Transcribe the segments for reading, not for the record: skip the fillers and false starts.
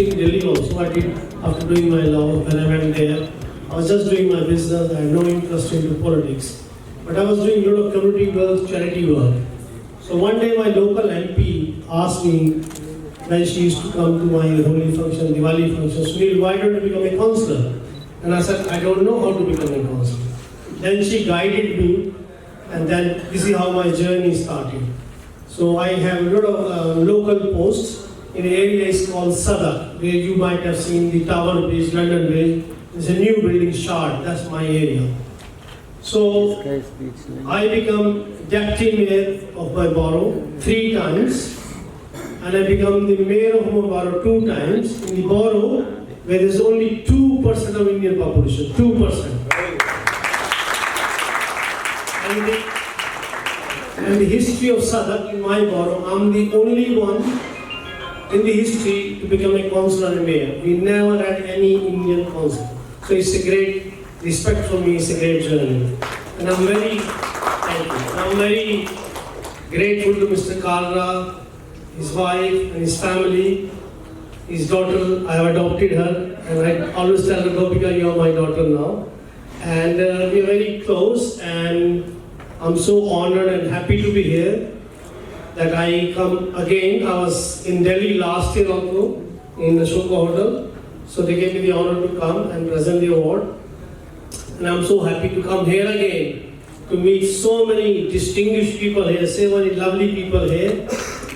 industry in Delhi also. I did after doing my law. When I went there, I was just doing my business. I had no interest into politics, but I was doing a lot of community work, charity work. So one day my local MP asked me when she used to come to my Holi function, Diwali function, Sunil, why don't you become a councillor? And I said, I don't know how to become a councillor. Then she guided me, and then this is how my journey started. So I have a lot of local posts in an area is called Sadak, where you might have seen the Tower Bridge, London Bridge. There's a new building Shard, that's my area. So I become deputy mayor of my borough 3 times, and I become the mayor of my borough 2 times in the borough where there's only 2% of Indian population, 2%. And the history of Sadak in my borough, I'm the only one in the history to become a councillor and mayor. We never had any Indian councillor. So it's a great respect for me, it's a great journey. And I'm very, thank you. I'm very grateful to Mr. Kalra, his wife and his family, his daughter. I have adopted her, and I always tell her, Gopika, you are my daughter now. And we are very close, and I'm so honored and happy to be here that I come again. I was in Delhi last year also in the Ashoka Hotel. So they gave me the honor to come and present the award. And I'm so happy to come here again to meet so many distinguished people here, so many lovely people here.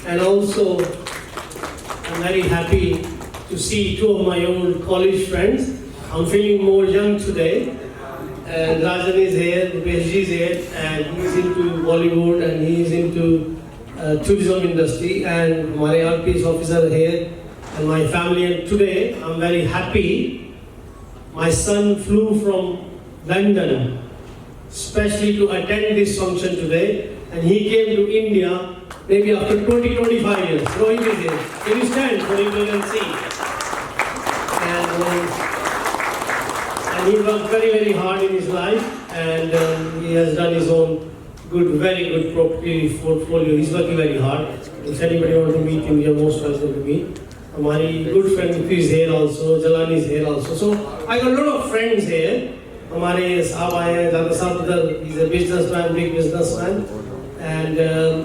And also, I'm very happy to see 2 of my old college friends. I'm feeling more young today. And Rajan is here, Rupesh is here, and he's into Bollywood and he's into tourism industry, and my RPS officer here, and my family. And today, I'm very happy. My son flew from London, especially to attend this function today, and he came to India maybe after 20-25 years. Rohit is here. Can you stand so you can see? And he worked very, very hard in his life, and he has done his own good, very good property portfolio. He's working very hard. If anybody wants to meet him, you're most welcome to meet. My good friend is here also, Jalani is here also. So I got a lot of friends here. हमारे साहब आए हैं, दादा साहब इधर, he's a businessman, big businessman. And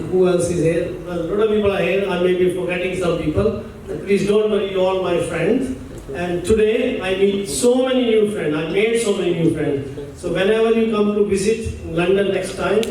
who else is here? Well, a lot of people are here. I may be forgetting some people. But please don't worry, you're all my friends. And today I meet so many new friends. I made so many new friends. So whenever you come to visit in London next time,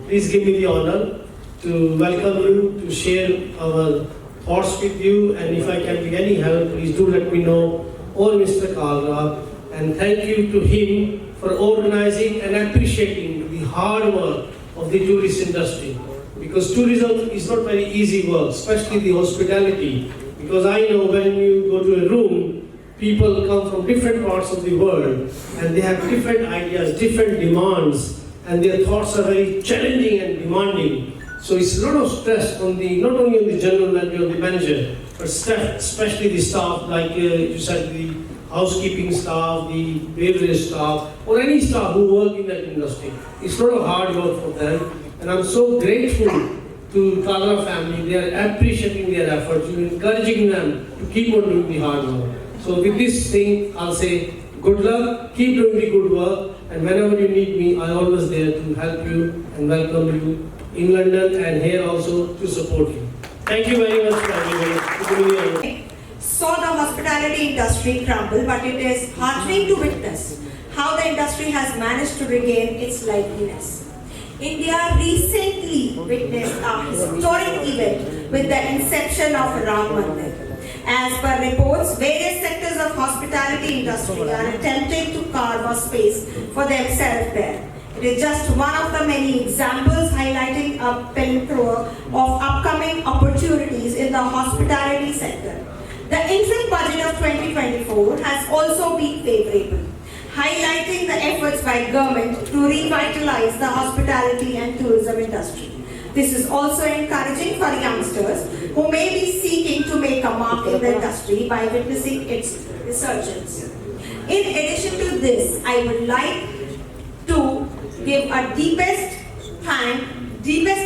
please give me the honor to welcome you, to share our thoughts with you. And if I can be any help, please do let me know. Or Mr. Kalra. And thank you to him for organizing and appreciating the hard work of the tourist industry. Because tourism is not very easy work, especially the hospitality. Because I know when you go to a room, people come from different parts of the world and they have different ideas, different demands, and their thoughts are very challenging and demanding. So it's a lot of stress on the, not only on the general manager or the manager, but staff, especially the staff, like you said, the housekeeping staff, the beverage staff, or any staff who work in that industry. It's a lot of hard work for them. And I'm so grateful to Kalra family. They are appreciating their efforts, encouraging them to keep on doing the hard work. So with this thing, I'll say good luck, keep doing the good work, and whenever you need me, I'm always there to help you and welcome you in London and here also to support you. Thank you very much for having me. Saw the hospitality industry crumble, but it is heartening to witness how the industry has managed to regain its liveliness. India recently witnessed a historic event with the inception of Ram Mandir. As per reports, various sectors of hospitality industry are attempting to carve a space for themselves there. It is just one of the many examples highlighting a plethora of upcoming opportunities in the hospitality sector. The interim budget of 2024 has also been favorable, highlighting the efforts by government to revitalize the hospitality and tourism industry. This is also encouraging for youngsters who may be seeking to make a mark in the industry by witnessing its resurgence. In addition to this, I would like to give a deepest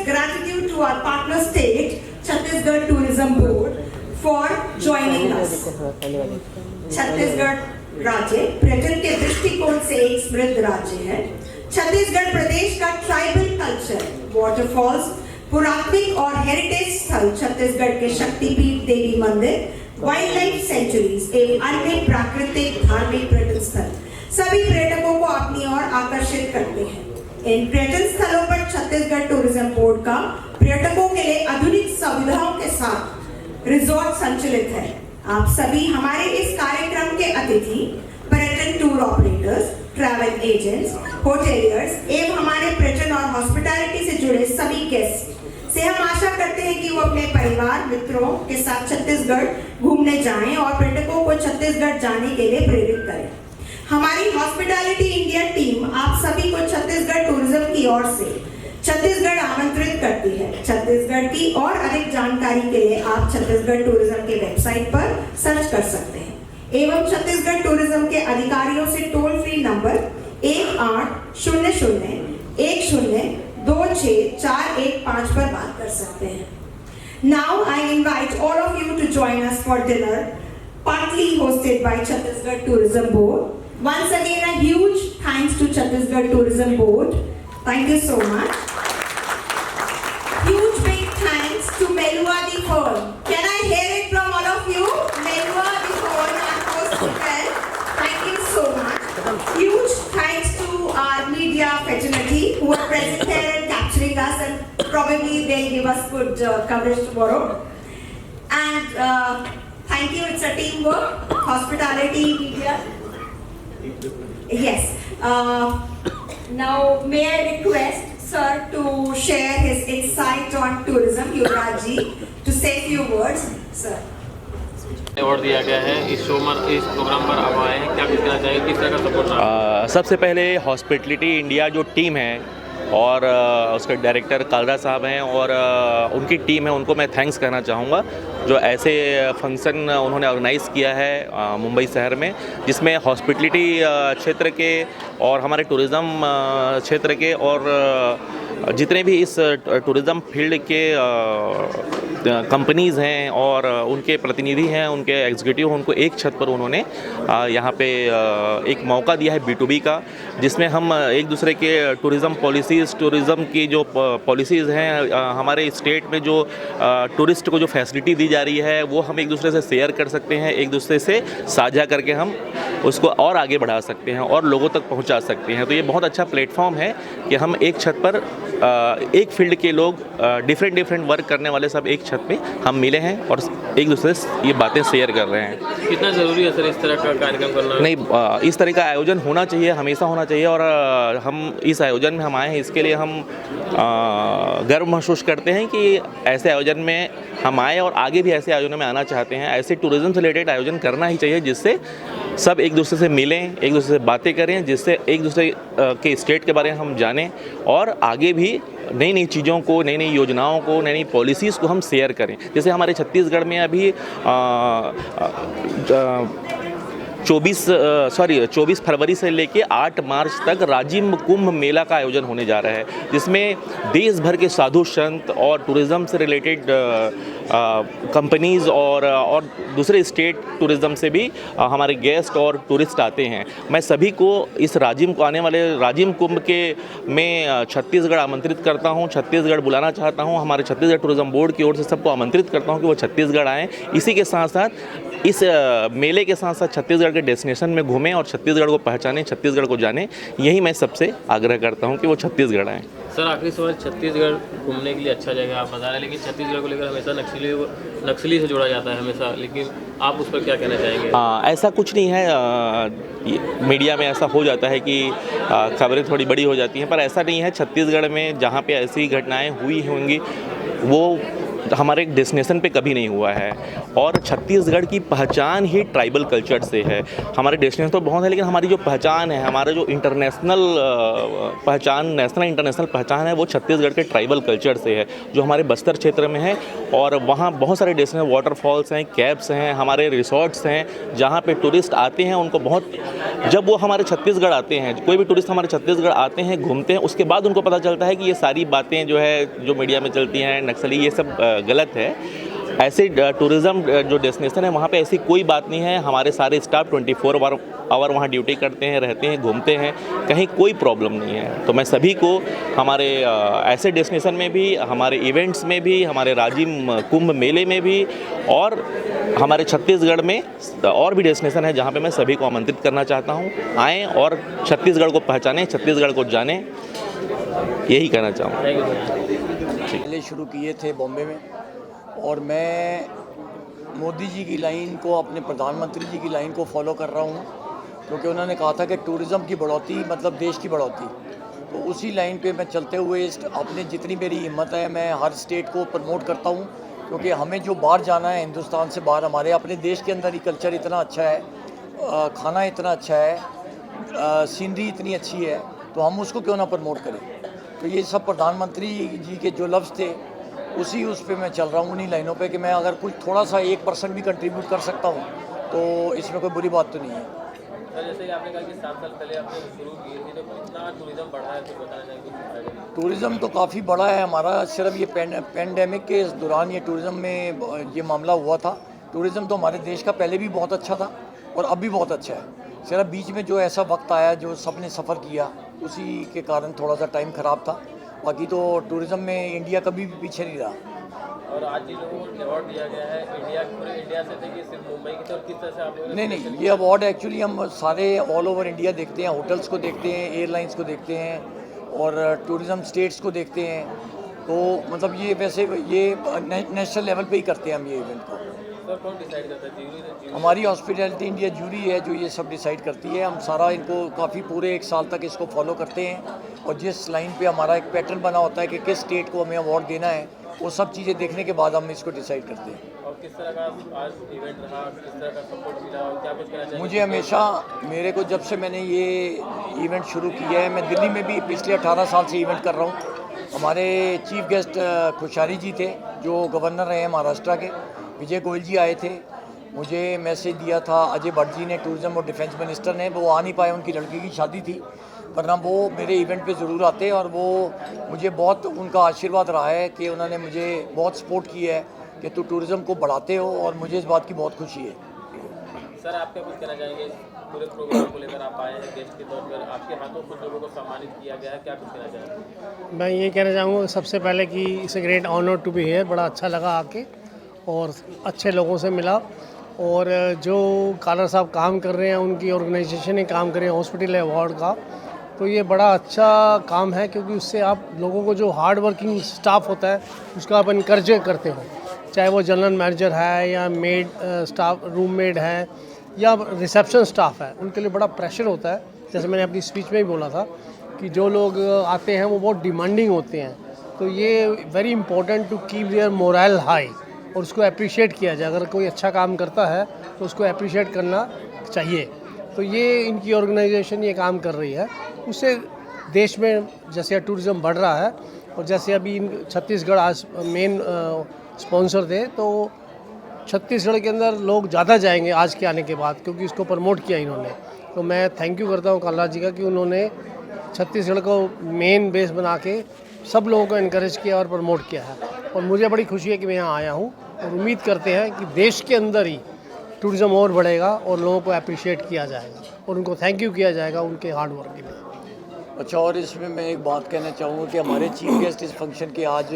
gratitude to our partner state, Chhattisgarh Tourism Board, for joining us. Chhattisgarh राज्य पर्यटन के दृष्टिकोण से एक समृद्ध राज्य है। छत्तीसगढ़ प्रदेश का ट्राइबल कल्चर, वाटरफॉल्स, पुरातत्विक और हेरिटेज स्थल, छत्तीसगढ़ के शक्तिपीठ देवी मंदिर, वाइल्ड लाइफ सेंचुरीज एवं अन्य प्राकृतिक धार्मिक पर्यटन स्थल सभी पर्यटकों को अपनी ओर आकर्षित करते हैं। इन पर्यटन स्थलों पर छत्तीसगढ़ टूरिज्म बोर्ड का पर्यटकों के लिए आधुनिक सुविधाओं के साथ रिजॉर्ट संचालित है। आप सभी हमारे इस कार्यक्रम के अतिथि, पर्यटन tour operators, travel agents, hoteliers एवं हमारे पर्यटन और हॉस्पिटैलिटी से जुड़े सभी गेस्ट से हम आशा करते हैं कि वो अपने परिवार मित्रों के साथ छत्तीसगढ़ घूमने जाएं और पर्यटकों को छत्तीसगढ़ जाने के लिए प्रेरित करें। हमारी हॉस्पिटैलिटी इंडिया टीम आप सभी को छत्तीसगढ़ टूरिज्म की ओर से छत्तीसगढ़ आमंत्रित करती है। छत्तीसगढ़ की और अधिक जानकारी के लिए आप छत्तीसगढ़ टूरिज्म के वेबसाइट पर सर्च कर सकते हैं एवं छत्तीसगढ़ टूरिज्म के अधिकारियों से टोल फ्री नंबर 1800-10-26-415 पर बात कर सकते हैं। Now I invite all of you to join us for dinner, partly hosted by Chhattisgarh Tourism Board. Once again, a huge thanks to Chhattisgarh Tourism Board. Thank you so much. Huge big thanks to Melua the Fern. Can I hear it from all of you? Melua the Fern, our host hotel. Thank you so much. Huge thanks to our media fraternity who are present here and capturing us, and probably they'll give us good coverage tomorrow. And thank you, it's a teamwork, hospitality, media. Yes. Now, may I request Sir to share his insight on tourism, Yuvraj ji, to say a few words, Sir. Award दिया गया है इस show में, इस programme पर आप आए हैं, क्या कुछ कहना चाहिए, किस तरह का सपोर्ट? सबसे पहले हॉस्पिटलिटी इंडिया जो टीम है और उसके डायरेक्टर कालरा साहब हैं और उनकी टीम है, उनको मैं थैंक्स कहना चाहूँगा जो ऐसे फंक्शन उन्होंने ऑर्गेनाइज़ किया है मुंबई शहर में, जिसमें हॉस्पिटलिटी क्षेत्र के और हमारे टूरिज़्म क्षेत्र के और जितने भी इस टूरिज़्म फील्ड के कंपनीज़ हैं और उनके प्रतिनिधि हैं, उनके एग्जीक्यूटिव, उनको एक छत पर उन्होंने यहाँ पे एक मौका दिया है B2B का, जिसमें हम एक दूसरे के टूरिज़्म पॉलिसीज़, टूरिज़्म की जो पॉलिसीज़ हैं, हमारे स्टेट में जो टूरिस्ट को जो फैसिलिटी दी जा रही है वो हम एक दूसरे से शेयर कर सकते हैं, एक दूसरे से साझा करके हम उसको और आगे बढ़ा सकते हैं और लोगों तक पहुँचा सकते हैं। तो ये बहुत अच्छा प्लेटफॉर्म है कि हम एक छत पर एक फील्ड के लोग डिफरेंट वर्क करने वाले सब एक छत पे हम मिले हैं और एक दूसरे से ये बातें शेयर कर रहे हैं। कितना ज़रूरी है सर इस तरह का कार्यक्रम करना? नहीं, इस तरह का आयोजन होना चाहिए, हमेशा होना चाहिए और हम इस आयोजन में हम आए हैं, इसके लिए हम गर्व महसूस करते हैं कि ऐसे आयोजन में हम आए और आगे भी ऐसे आयोजनों में आना चाहते हैं। ऐसे टूरिज़्म से रिलेटेड आयोजन करना ही चाहिए जिससे सब एक दूसरे से मिलें, एक दूसरे से बातें करें, जिससे एक दूसरे के स्टेट के बारे में हम जानें और आगे भी नई चीज़ों को, नई योजनाओं को, नई पॉलिसीज़ को हम शेयर करें। जैसे हमारे छत्तीसगढ़ में अभी 24 फरवरी से लेके 8 मार्च तक राजिम कुंभ मेला का आयोजन होने जा रहा है, जिसमें देश भर के साधु संत और टूरिज़्म से रिलेटेड कंपनीज़ और दूसरे स्टेट टूरिज़्म से भी हमारे गेस्ट और टूरिस्ट आते हैं। मैं सभी को इस आने वाले राजिम कुंभ के में छत्तीसगढ़ आमंत्रित करता हूं, छत्तीसगढ़ बुलाना चाहता हूं। हमारे छत्तीसगढ़ टूरिज़्म बोर्ड की ओर से सबको आमंत्रित करता हूं कि वो छत्तीसगढ़ आएँ। इसी के साथ साथ इस मेले के साथ साथ छत्तीसगढ़ के डेस्टिनेशन में घूमें और छत्तीसगढ़ को पहचानें, छत्तीसगढ़ को जानें। यही मैं सबसे आग्रह करता हूं कि वो छत्तीसगढ़ आएँ। सर, आखिरी सवाल, छत्तीसगढ़ घूमने के लिए अच्छा जगह आप बता रहे हैं, लेकिन छत्तीसगढ़ को लेकर हमेशा नक्सली से जोड़ा जाता है हमेशा, लेकिन आप उस पर क्या कहना चाहेंगे? ऐसा कुछ नहीं है। मीडिया में ऐसा हो जाता है कि खबरें थोड़ी बड़ी हो जाती हैं, पर ऐसा नहीं है। छत्तीसगढ़ में जहाँ पे ऐसी घटनाएं हुई होंगी वो हमारे डेस्टिनेशन पे कभी नहीं हुआ है और छत्तीसगढ़ की पहचान ही ट्राइबल कल्चर से है। हमारे डेस्टिनेशन तो बहुत है, लेकिन हमारी जो पहचान है, हमारा जो इंटरनेशनल पहचान, नेशनल इंटरनेशनल पहचान है, वो छत्तीसगढ़ के ट्राइबल कल्चर से है, जो हमारे बस्तर क्षेत्र में है। और वहाँ बहुत सारे डेस्टिनेशन, वाटरफॉल्स हैं, कैब्स हैं, हमारे रिसोर्ट्स हैं, जहाँ पे टूरिस्ट आते हैं। उनको बहुत, जब वो हमारे छत्तीसगढ़ आते हैं, कोई भी टूरिस्ट हमारे छत्तीसगढ़ आते हैं, घूमते हैं, उसके बाद उनको पता चलता है कि ये सारी बातें जो है, जो मीडिया में चलती हैं, नक्सली, ये सब गलत है। ऐसे टूरिज़्म जो डेस्टिनेशन है वहाँ पे ऐसी कोई बात नहीं है। हमारे सारे स्टाफ 24 आवर वहाँ ड्यूटी करते हैं, रहते हैं, घूमते हैं, कहीं कोई प्रॉब्लम नहीं है। तो मैं सभी को हमारे ऐसे डेस्टिनेशन में भी, हमारे इवेंट्स में भी, हमारे राजिम कुंभ मेले में भी और हमारे छत्तीसगढ़ में और भी डेस्टिनेशन है जहाँ पे मैं सभी को आमंत्रित करना चाहता हूँ। आएँ और छत्तीसगढ़ को पहचानें, छत्तीसगढ़ को जानें, यही कहना चाहूँगा। Thank you. पहले शुरू किए थे बॉम्बे में, और मैं मोदी जी की लाइन को, अपने प्रधानमंत्री जी की लाइन को फॉलो कर रहा हूँ, क्योंकि उन्होंने कहा था कि टूरिज़्म की बढ़ोतरी मतलब देश की बढ़ोतरी। तो उसी लाइन पे मैं चलते हुए अपने जितनी मेरी हिम्मत है मैं हर स्टेट को प्रमोट करता हूँ, क्योंकि हमें जो बाहर जाना है हिंदुस्तान से बाहर, हमारे अपने देश के अंदर ही कल्चर इतना अच्छा है, खाना इतना अच्छा है, सीनरी इतनी अच्छी है, तो हम उसको क्यों ना प्रमोट करें। तो ये सब प्रधानमंत्री जी के जो लफ्ज़ थे उस पे मैं चल रहा हूँ, उन्हीं लाइनों पे कि मैं अगर कुछ थोड़ा सा 1% भी कंट्रीब्यूट कर सकता हूँ तो इसमें कोई बुरी बात तो नहीं है। सर जैसे कि आपने कहा कि 7 साल पहले आपने शुरू की थी, तो कितना टूरिज़्म बढ़ा है, तो बताना चाहेंगे? टूरिज़्म तो काफ़ी बड़ा है हमारा। सिर्फ ये पेंडेमिक के दौरान ये टूरिज़्म में ये मामला हुआ था। टूरिज़्म तो हमारे देश का पहले भी बहुत अच्छा था और अब भी बहुत अच्छा है। सिर्फ बीच में जो ऐसा वक्त आया जो सबने सफ़र किया उसी के कारण थोड़ा सा टाइम ख़राब था। बाकी तो टूरिज़्म में इंडिया कभी भी पीछे नहीं रहा। और आज जिन लोगों को अवार्ड दिया गया है इंडिया, पूरे इंडिया से थे कि सिर्फ मुंबई की, तो किस तरह से आप लोगों ने? नहीं, ये अवार्ड एक्चुअली हम सारे ऑल ओवर इंडिया देखते हैं, होटल्स को देखते हैं, एयरलाइंस को देखते हैं और टूरिज़्म स्टेट्स को देखते हैं। तो मतलब ये वैसे ये नेशनल लेवल पे ही करते हैं हम ये इवेंट को। सर कौन डिसाइड करता है? ज्यूरी? हमारी हॉस्पिटैलिटी इंडिया जूरी है जो ये सब डिसाइड करती है। हम सारा इनको काफ़ी पूरे 1 साल तक इसको फॉलो करते हैं और जिस लाइन पे हमारा एक पैटर्न बना होता है कि किस स्टेट को हमें अवार्ड देना है, वो सब चीज़ें देखने के बाद हम इसको डिसाइड करते हैं। और किस तरह का आज इवेंट रहा, किस तरह का सपोर्ट मिला और क्या कुछ कहना चाहिए? मुझे हमेशा, मेरे को जब से मैंने ये इवेंट शुरू किया है, मैं दिल्ली में भी पिछले 18 साल से इवेंट कर रहा हूँ। हमारे चीफ गेस्ट खुशारी जी थे जो गवर्नर रहे हैं महाराष्ट्र के, विजय गोयल जी आए थे। मुझे मैसेज दिया था अजय भट्ट जी ने, टूरिज़्म और डिफेंस मिनिस्टर ने, वो आ नहीं पाए, उनकी लड़की की शादी थी, वरना वो मेरे इवेंट पे ज़रूर आते। और वो मुझे बहुत, उनका आशीर्वाद रहा है कि उन्होंने मुझे बहुत सपोर्ट किया है कि तू टूरिज़्म को बढ़ाते हो, और मुझे इस बात की बहुत खुशी है। सर आप क्या कुछ कहना चाहेंगे पूरे प्रोग्राम को लेकर? आप आए हैं गेस्ट के तौर पर, आपके हाथों कुछ लोगों को सम्मानित किया गया है, क्या कुछ कहना चाहेंगे? मैं ये कहना चाहूँगा सबसे पहले कि it's a great honour to be here. बड़ा अच्छा लगा आके और अच्छे लोगों से मिला, और जो कालर साहब काम कर रहे हैं, उनकी ऑर्गेनाइजेशन ही काम कर रहे हैं हॉस्पिटल अवार्ड का, तो ये बड़ा अच्छा काम है, क्योंकि उससे आप लोगों को जो हार्ड वर्किंग स्टाफ होता है उसका आप इनकरेज करते हो, चाहे वो जनरल मैनेजर है या मेड स्टाफ, रूम मेड है या रिसेप्शन स्टाफ है, उनके लिए बड़ा प्रेशर होता है। जैसे मैंने अपनी स्पीच में ही बोला था कि जो लोग आते हैं वो बहुत डिमांडिंग होते हैं, तो ये very important to keep their moral high और उसको अप्रिशिएट किया जाए। अगर कोई अच्छा काम करता है तो उसको अप्रिशिएट करना चाहिए। तो ये इनकी ऑर्गेनाइजेशन ये काम कर रही है, उससे देश में जैसे टूरिज़्म बढ़ रहा है, और जैसे अभी छत्तीसगढ़ आज मेन स्पॉन्सर थे, तो छत्तीसगढ़ के अंदर लोग ज़्यादा जाएंगे आज के आने के बाद, क्योंकि इसको प्रमोट किया इन्होंने। तो मैं थैंक यू करता हूँ काला जी का कि उन्होंने छत्तीसगढ़ को मेन बेस बना के सब लोगों को इनकरेज किया और प्रमोट किया है। और मुझे बड़ी खुशी है कि मैं यहाँ आया हूँ, और उम्मीद करते हैं कि देश के अंदर ही टूरिज़्म और बढ़ेगा और लोगों को अप्रिशिएट किया जाएगा और उनको थैंक यू किया जाएगा उनके हार्ड वर्क के लिए। अच्छा, और इसमें मैं एक बात कहना चाहूँगा कि हमारे चीफ गेस्ट इस फंक्शन के आज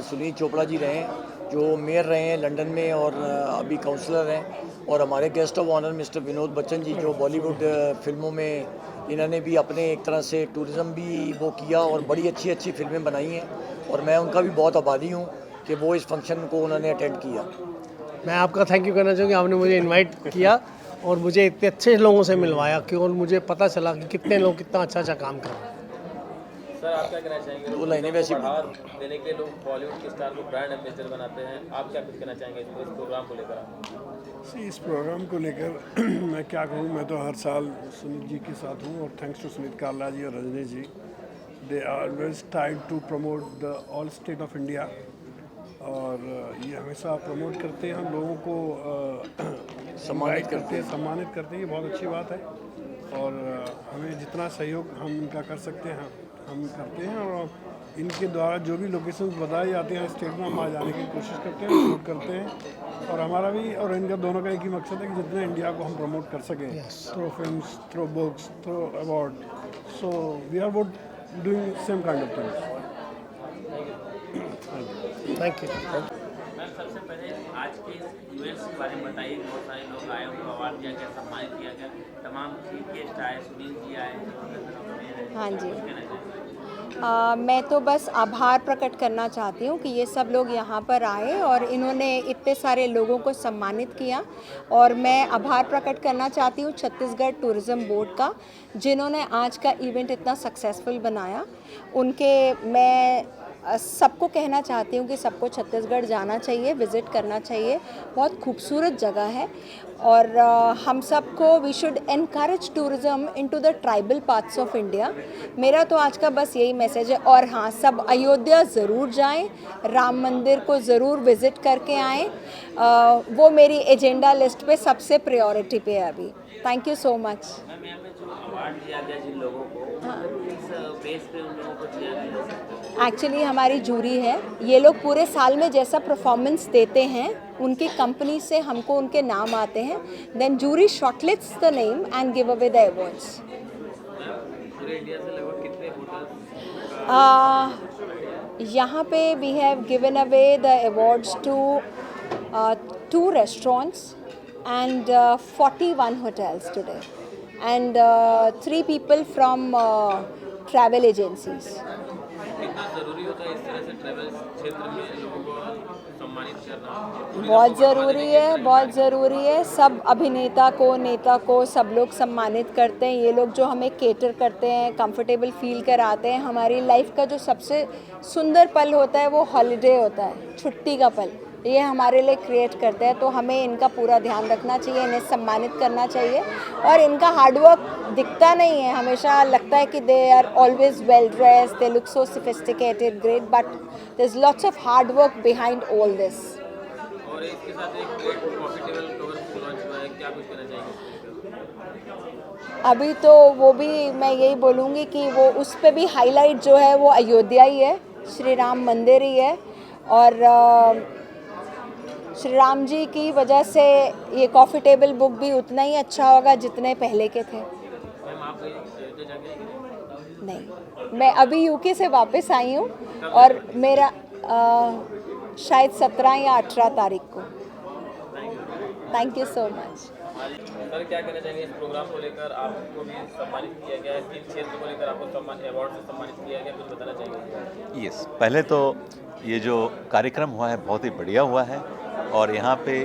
सुनील चोपड़ा जी रहे हैं, जो मेयर रहे हैं लंदन में और अभी काउंसलर हैं, और हमारे guest of honour mister Vinod Bachchan ji, जो बॉलीवुड फिल्मों में इन्होंने भी अपने एक तरह से टूरिज़्म भी वो किया और बड़ी अच्छी अच्छी फिल्में बनाई हैं, और मैं उनका भी बहुत आभारी हूँ कि वो इस फंक्शन को उन्होंने अटेंड किया। मैं आपका थैंक यू करना चाहूँगी, आपने मुझे इनवाइट किया और मुझे इतने अच्छे लोगों से मिलवाया कि, और मुझे पता चला कि कितने लोग कितना अच्छा काम कर रहे हैं। सर आप क्या कहना चाहेंगे? वो लाइनें वैसी बढ़ावा देने के लिए लोग बॉलीवुड के स्टार को ब्रांड एम्बेसडर बनाते हैं, आप क्या कुछ कहना चाहेंगे इस प्रोग्राम को लेकर? इस प्रोग्राम को लेकर मैं क्या कहूँ, मैं तो हर साल सुनीत जी के साथ हूँ, और थैंक्स टू सुनीत काला जी और Rajni ji, they are always tried to promote the all state of India, और ये हमेशा प्रमोट करते हैं, हम लोगों को सम्मानित करते हैं, ये बहुत अच्छी बात है। और हमें जितना सहयोग हम उनका कर सकते हैं हम करते हैं, और इनके द्वारा जो भी लोकेशंस बताई जाती हैं स्टेट में, हम आ जाने की कोशिश करते हैं, शूट करते हैं। और हमारा भी और इनका दोनों का एक ही मकसद है कि जितना इंडिया को हम प्रमोट कर सकें through films, through books, through award. So we are both doing same kind of things. Thank you. Ma'am सबसे पहले आज के इस इवेंट्स के बारे में बताइए। बहुत सारे लोग आए, उनको अवार्ड दिया गया, सम्मानित किया गया, तमाम चीफ गेस्ट आए, सुनील जी आए। हाँ जी, मैं तो बस आभार प्रकट करना चाहती हूँ कि ये सब लोग यहाँ पर आए और इन्होंने इतने सारे लोगों को सम्मानित किया। और मैं आभार प्रकट करना चाहती हूँ छत्तीसगढ़ टूरिज़्म बोर्ड का, जिन्होंने आज का इवेंट इतना सक्सेसफुल बनाया। उनके मैं सबको कहना चाहती हूँ कि सबको छत्तीसगढ़ जाना चाहिए, विज़िट करना चाहिए। बहुत खूबसूरत जगह है और हम सबको we should encourage tourism into the tribal parts of India. मेरा तो आज का बस यही मैसेज है। और हाँ, सब अयोध्या ज़रूर जाएं, राम मंदिर को ज़रूर विज़िट करके आएँ। वो मेरी एजेंडा लिस्ट पे सबसे प्रायोरिटी पे है अभी। Thank you so much. Ma'am यहाँ पे जो अवार्ड दिया गया जिन लोगों को, इस बेस पे उन लोगों को दिया गया? एक्चुअली हमारी जूरी है, ये लोग पूरे साल में जैसा परफॉर्मेंस देते हैं उनकी कंपनी से हमको उनके नाम आते हैं, then jury shortlists the name and give away the awards. पूरे इंडिया से लगभग कितने होटल्स? यहाँ पे we have given away the awards to 2 restaurants and 41 hotels today and 3 people from travel agencies. कितना ज़रूरी होता है इस तरह से ट्रैवल क्षेत्र में लोगों को सम्मानित करना? बहुत ज़रूरी है, बहुत ज़रूरी है। सब अभिनेता को, नेता को सब लोग सम्मानित करते हैं। ये लोग जो हमें केटर करते हैं, कंफर्टेबल फील कराते हैं। हमारी लाइफ का जो सबसे सुंदर पल होता है वो हॉलिडे होता है, छुट्टी का पल। ये हमारे लिए क्रिएट करते हैं, तो हमें इनका पूरा ध्यान रखना चाहिए, इन्हें सम्मानित करना चाहिए। और इनका हार्डवर्क दिखता नहीं है, हमेशा लगता है कि they are always well dressed, they look so sophisticated, great, but there is lots of hard work behind all this. और इसके साथ एक ग्रेट प्रॉफिटेबल कवर लॉन्च हुआ है, क्या कुछ कहना चाहेंगे? अभी तो वो भी मैं यही बोलूँगी कि वो उस पर भी हाईलाइट जो है वो अयोध्या ही है, श्री राम मंदिर ही है। और श्री राम जी की वजह से ये कॉफ़ी टेबल बुक भी उतना ही अच्छा होगा जितने पहले के थे। मैम आप अयोध्या जाके? नहीं, मैं अभी यूके से वापस आई हूँ और मेरा शायद 17 या 18 तारीख को। Thank you so much. Sir क्या कहना चाहेंगे इस प्रोग्राम को लेकर? आपको भी सम्मानित किया गया है, किस क्षेत्र को लेकर आपको अवार्ड से सम्मानित किया गया, कुछ बताना चाहेंगे? यस, पहले तो ये जो कार्यक्रम हुआ है बहुत ही बढ़िया हुआ है और यहाँ पे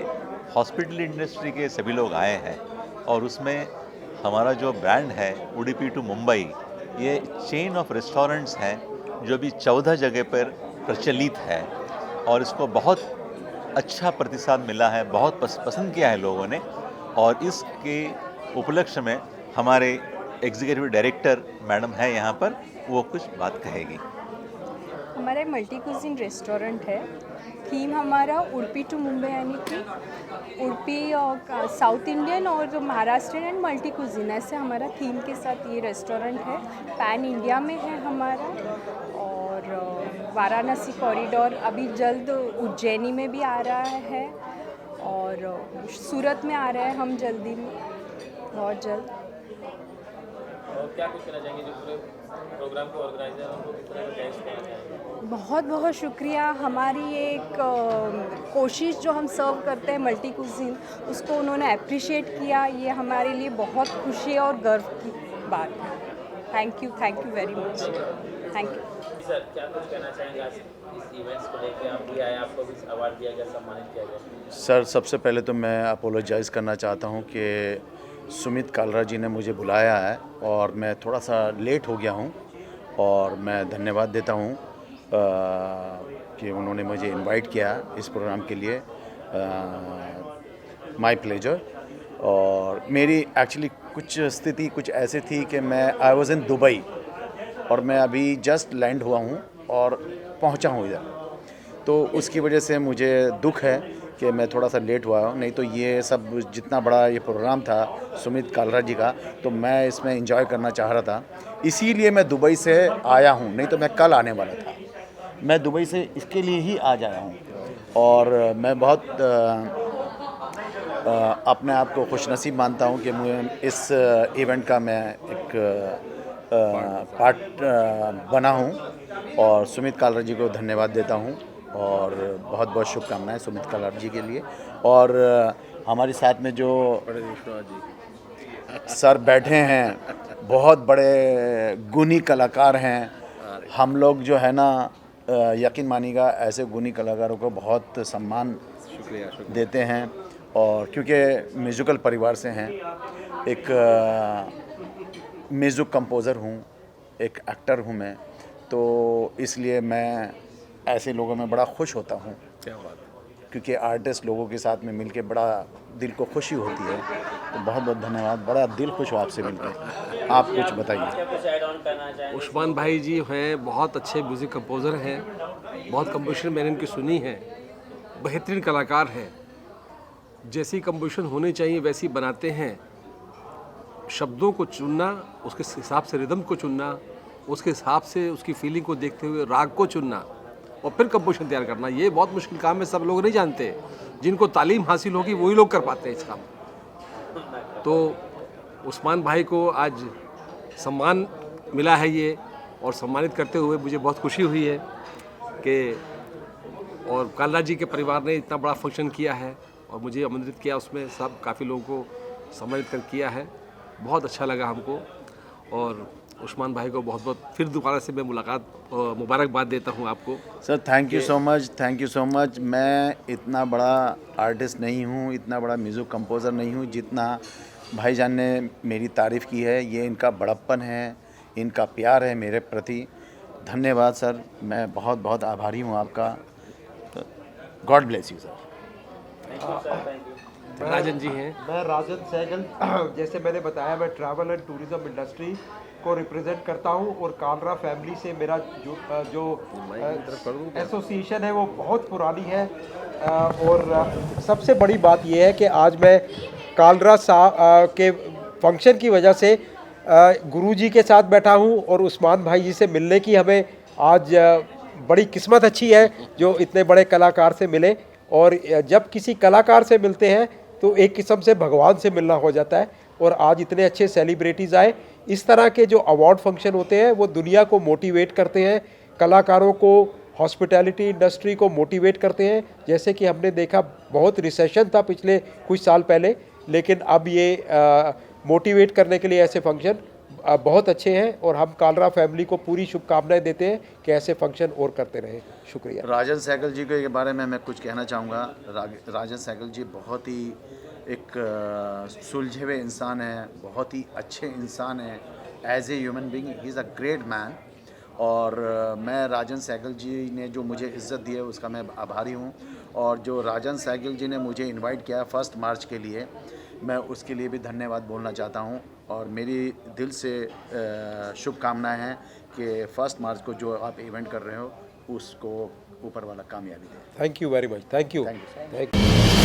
हॉस्पिटल इंडस्ट्री के सभी लोग आए हैं और उसमें हमारा जो ब्रांड है उडुपी टू मुंबई, ये चेन ऑफ रेस्टोरेंट्स हैं जो भी 14 जगह पर प्रचलित है और इसको बहुत अच्छा प्रतिसाद मिला है, बहुत पसंद किया है लोगों ने। और इसके उपलक्ष्य में हमारे एग्जीक्यूटिव डायरेक्टर मैडम है यहाँ पर, वो कुछ बात कहेगी। हमारा मल्टी कुजिन रेस्टोरेंट है। थीम हमारा उडुपी टू मुंबई, यानी कि उडुपी और साउथ इंडियन और महाराष्ट्रियन एंड मल्टी कुजिन, ऐसे हमारा थीम के साथ ये रेस्टोरेंट है। पैन इंडिया में है हमारा और वाराणसी कॉरिडोर अभी जल्द उज्जैनी में भी आ रहा है और सूरत में आ रहा है हम जल्दी में, बहुत जल्द। और क्या कुछ कहना चाहेंगे जो पूरे प्रोग्राम को ऑर्गेनाइजर हैं उनको किस तरह का थैंक्स कहना चाहेंगे? बहुत बहुत शुक्रिया। हमारी एक कोशिश जो हम सर्व करते हैं मल्टी कुजिन, उसको उन्होंने अप्रिशिएट किया, ये हमारे लिए बहुत खुशी और गर्व की बात है। Thank you very much. Thank you sir, क्या कुछ कहना चाहेंगे आज इस इवेंट्स को लेकर? आप भी आए, आपको भी अवार्ड दिया गया, सम्मानित किया गया। सर, सबसे पहले तो मैं अपोलोजाइज़ करना चाहता हूँ कि सुमित कालरा जी ने मुझे बुलाया है और मैं थोड़ा सा लेट हो गया हूँ और मैं धन्यवाद देता हूँ कि उन्होंने मुझे इनवाइट किया इस प्रोग्राम के लिए। My pleasure. और मेरी एक्चुअली कुछ स्थिति कुछ ऐसी थी कि मैं आई वाज इन दुबई और मैं अभी जस्ट लैंड हुआ हूँ और पहुँचा हूँ इधर, तो उसकी वजह से मुझे दुख है कि मैं थोड़ा सा लेट हुआ हूँ, नहीं तो ये सब जितना बड़ा ये प्रोग्राम था सुमित कालरा जी का, तो मैं इसमें एंजॉय करना चाह रहा था, इसीलिए मैं दुबई से आया हूँ, नहीं तो मैं कल आने वाला था। मैं दुबई से इसके लिए ही आज आया हूँ और मैं बहुत अपने आप को खुशनसीब मानता हूँ कि मुझे इस इवेंट का मैं एक पार्ट बना हूँ और सुमित कालरा जी को धन्यवाद देता हूँ और बहुत बहुत शुभकामनाएं सुमित कालरा जी के लिए। और हमारे साथ में जो सर बैठे हैं, बहुत बड़े गुणी कलाकार हैं। हम लोग जो है ना, यकीन मानिएगा, ऐसे गुणी कलाकारों को बहुत सम्मान देते हैं और क्योंकि म्यूज़िकल परिवार से हैं, एक म्यूज़िक कंपोज़र हूँ, एक एक्टर हूँ मैं, तो इसलिए मैं ऐसे लोगों में बड़ा खुश होता हूँ। क्या बात है, क्योंकि आर्टिस्ट लोगों के साथ में मिलके बड़ा दिल को खुशी होती है। तो बहुत बहुत धन्यवाद, बड़ा दिल खुश हो आपसे मिलकर। आप कुछ बताइए। उस्मान भाई जी हैं, बहुत अच्छे म्यूज़िक कंपोज़र हैं, बहुत कंपोजिशन मैंने इनकी सुनी है, बेहतरीन कलाकार हैं, जैसी कंपोजिशन होनी चाहिए वैसी बनाते हैं। शब्दों को चुनना, उसके हिसाब से रिदम को चुनना, उसके हिसाब से उसकी फीलिंग को देखते हुए राग को चुनना और फिर कंपोजिशन तैयार करना, ये बहुत मुश्किल काम है। सब लोग नहीं जानते, जिनको तालीम हासिल होगी वही लोग कर पाते हैं इस काम। तो उस्मान भाई को आज सम्मान मिला है ये, और सम्मानित करते हुए मुझे बहुत खुशी हुई है कि और कालरा जी के परिवार ने इतना बड़ा फंक्शन किया है और मुझे आमंत्रित किया, उसमें सब काफ़ी लोगों को सम्मानित कर किया है। बहुत अच्छा लगा हमको और उस्मान भाई को बहुत बहुत फिर दोबारा से मैं मुबारकबाद देता हूँ आपको। Sir thank you so much, thank you so much. मैं इतना बड़ा आर्टिस्ट नहीं हूँ, इतना बड़ा म्यूज़िक कंपोज़र नहीं हूँ जितना भाईजान ने मेरी तारीफ़ की है। ये इनका बड़प्पन है, इनका प्यार है मेरे प्रति। धन्यवाद सर, मैं बहुत बहुत आभारी हूँ आपका। God bless you sir. Rajan ji हैं। मैं राजन सहगल, जैसे मैंने बताया, मैं ट्रैवल एंड टूरिज़्म इंडस्ट्री को रिप्रेजेंट करता हूँ और कालरा फैमिली से मेरा जो एसोसिएशन है वो बहुत पुरानी है। और सबसे बड़ी बात यह है कि आज मैं कालरा के फंक्शन की वजह से गुरुजी के साथ बैठा हूँ और उस्मान भाई जी से मिलने की हमें आज बड़ी किस्मत अच्छी है जो इतने बड़े कलाकार से मिले। और जब किसी कलाकार से मिलते हैं तो एक किस्म से भगवान से मिलना हो जाता है। और आज इतने अच्छे सेलिब्रिटीज़ आए। इस तरह के जो अवार्ड फंक्शन होते हैं वो दुनिया को मोटिवेट करते हैं, कलाकारों को, हॉस्पिटैलिटी इंडस्ट्री को मोटिवेट करते हैं। जैसे कि हमने देखा, बहुत रिसेशन था पिछले कुछ साल पहले, लेकिन अब ये मोटिवेट करने के लिए ऐसे फंक्शन बहुत अच्छे हैं और हम कालरा फैमिली को पूरी शुभकामनाएं देते हैं कि ऐसे फंक्शन और करते रहें। शुक्रिया। राजन सहगल जी के बारे में मैं कुछ कहना चाहूँगा। राजन सहगल जी बहुत ही एक सुलझे हुए इंसान हैं, बहुत ही अच्छे इंसान हैं। As a human being he is a great man. और मैं राजन सहगल जी ने जो मुझे इज़्ज़त दी है उसका मैं आभारी हूँ। और जो राजन सहगल जी ने मुझे इनवाइट किया 1 मार्च के लिए, मैं उसके लिए भी धन्यवाद बोलना चाहता हूँ। और मेरी दिल से शुभकामनाएं हैं कि 1 मार्च को जो आप इवेंट कर रहे हो उसको ऊपर वाला कामयाबी दे। Thank you very much. Thank you. Thank you.